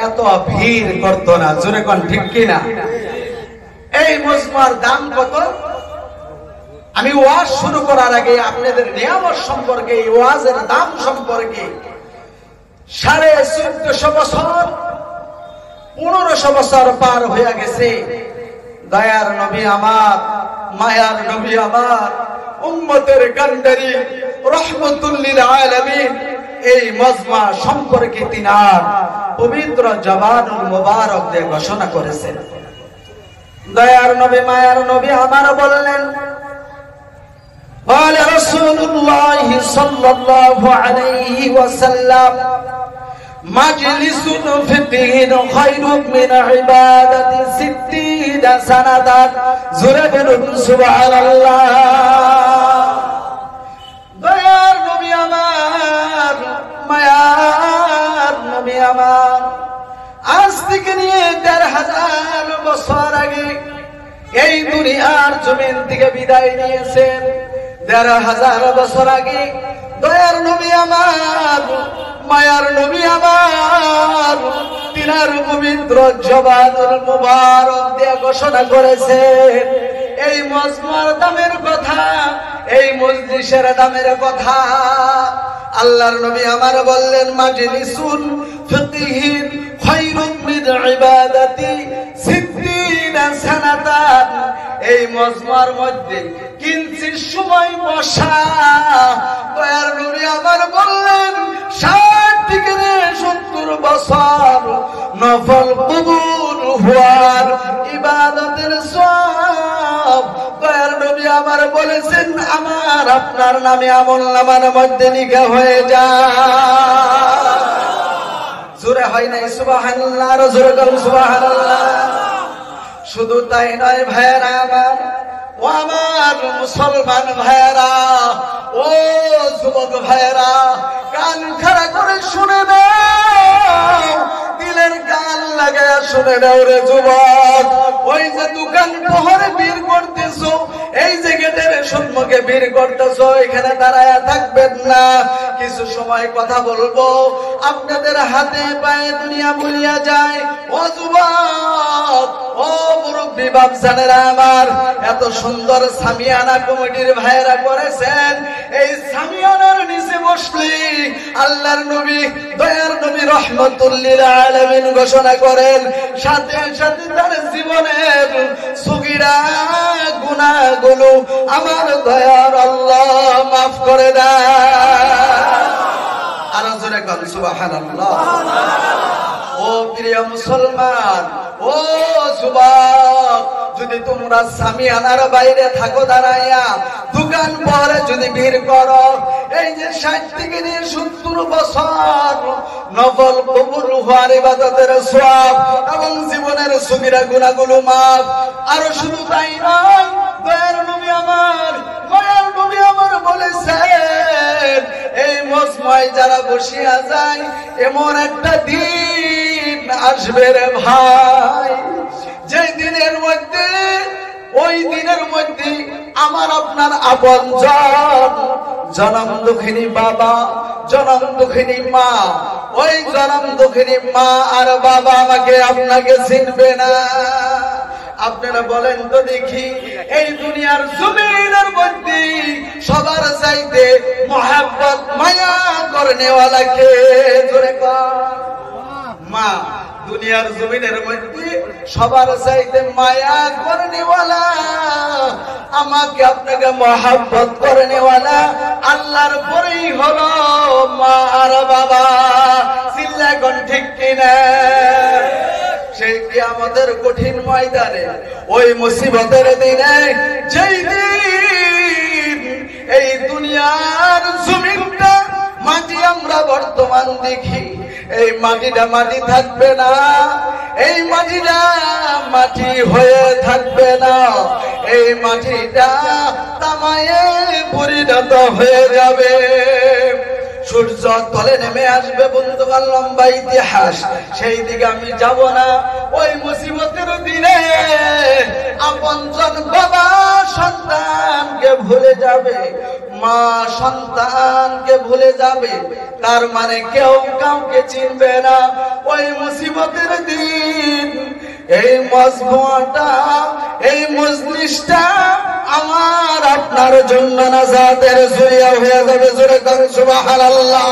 এত ভিড় করতো না। জোরে কোন ঠিক কিনা? এই মজমার দাম কত? আমি ওয়াজ শুরু করার আগে আপনাদের নিয়ামত সম্পর্কে, এই ওয়াজের দাম সম্পর্কে 1450 বছর 1500 বছর পার হয়ে গেছে। দয়ার নবী আমার, মায়ার নবী আমার, উম্মতের কান্ডারি রহমতুল লিল আলামিন এই মজমা সম্পর্কে তিনার পবিত্র জবানুল মুবারক দিয়ে ঘোষণা করেছেন। দয়ার নবী, মায়ার নবী আমার বললেন, قال رسول الله صلى الله عليه وسلم مجلس فقه خير من عبادة 60 سنة زربن سبحان الله। দয়ার নবী আমার, মায়ার নবী আমার, আজ থেকে নিয়ে 1500 বছর আগে এই দুনিয়ার জমিন থেকে বিদায় নিয়েছেন। 1500 বছর আগে দয়ার নবী আমার, মায়ার নবী আমার, তিনার পবিত্র জবানুল মুবারক দিয়ে ঘোষণা করেছেন এই মজমার দামের কথা, এই মজলিসের দামের কথা। আল্লাহর নবী আমার বললেন, মাজলিসুন ফিকহিন খায়রুম মিন ইবাদাতি 60 সানাতান। এই মজমার মধ্যে কিঞ্চিত সময় বসা, দয়ার নবী আমার বললেন 60 থেকে 70 বছর নফল কবুল হওয়ার ইবাদতের সওয়াব দয়ার নবী আমার বলেছেন আমার আপনার নামে আমলনামার মধ্যে লিখা হয়ে যায়। জোরে হয় নাই সুবহানাল্লাহ? আর জোরে করুন সুবহানাল্লাহ। শুধু তাই নয় ভাইরা আমার, ও আমার মুসলমান ভাইরা, ও যুবক ভাইরা, কান খাড়া করে শুনে নাও, দিলের কান লাগায় শুনে নাও রে যুবক। ওই যে দোকান পহরে ভিড় করতেছো, এই যে গেটের সম্মুখে ভিড় করতেছো, এখানে দাঁড়ায় থাকবেন না, কিছু সময় কথা বলবো। আপনাদের হাতে পায়ে দুনিয়া ভুলিয়া যায়। ও যুবক, ও মুরব্বী বাপজানেরা আমার, এত সুন্দর সামিয়ানা কমিটির ভাইয়েরা করেছেন। এই সামিয়ানার নিচে বসলে আল্লাহর নবী, দয়ার নবী রহমতুল লিল আলামিন ঘোষণা করেন সাথে সাথে তার জীবনের সগীরা গুনাহগুলো আমার দয়ার আল্লাহ মাফ করে দেয়। আর জোরে বল সুবহানাল্লাহ। ও প্রিয় মুসলমান, ও যুবক, যদি তোমরা সামিয়ানার বাইরে থাকো দাঁড়াইয়া, দোকান পরে যদি ভিড় করো, এই যে 60 থেকে 70 বছর নফল কবুল হওয়ার ইবাদতের সওয়াব এবং জীবনের সগীরা গুনাহগুলো মাফ। আর শুধু তাই নয়, দয়ার নবী আমার, মায়ার নবী আমার বলেছেন এই মজমায় যারা বসিয়া যায়, এমন একটা দিন আসবে রে ভাই, যে দিনের মধ্যে, ওই দিনের মধ্যে আমার আপনার আপনজন, জনম দুঃখিনী বাবা, জনম দুঃখিনী মা, ওই জনম দুঃখিনী মা আর বাবা আমাকে আপনাকে চিনবে না। আপনারা বলেন তো দেখি, এই দুনিয়ার জমিনের মধ্যে সবার চাইতে মোহাব্বত মায়া করনেওয়ালা কে? জোরে কর। মা। দুনিয়ার জমিনের মধ্যে সবার চাইতে মায়া করনেওয়ালা, আমাকে আপনাকে মোহাব্বত করনেওয়ালা আল্লাহর পরেই হলো মা আর বাবা। চিল্লা কোন ঠিক কিনা? সেই কিয়ামতের কঠিন ময়দানে, ওই মুসিবতের দিনে, যেই দিন এই দুনিয়ার জমিনটা মাটি আমরা বর্তমান দেখি, এই মাটিটা মাটি থাকবে না, এই মাটিটা মাটি হয়ে থাকবে না, এই মাটিটা তামায়ে পরিণত হয়ে যাবে। সূর্য তলে নেমে আসবে বন্ধুগণ, লম্বা ইতিহাস, সেই দিকে আমি যাব না। ওই মুসিবতের দিনে আপনজন বাবা সন্তানকে ভুলে যাবে, মা সন্তানকে ভুলে যাবে, তার মানে কেউ কাউকে চিনবে না। ওই মুসিবতের দিন এই মজমুআটা, এই মজলিসটা আমার আপনার জন্য নাজাতের জরিয়া হয়ে যাবে। জোরে কান সুবহানাল্লাহ।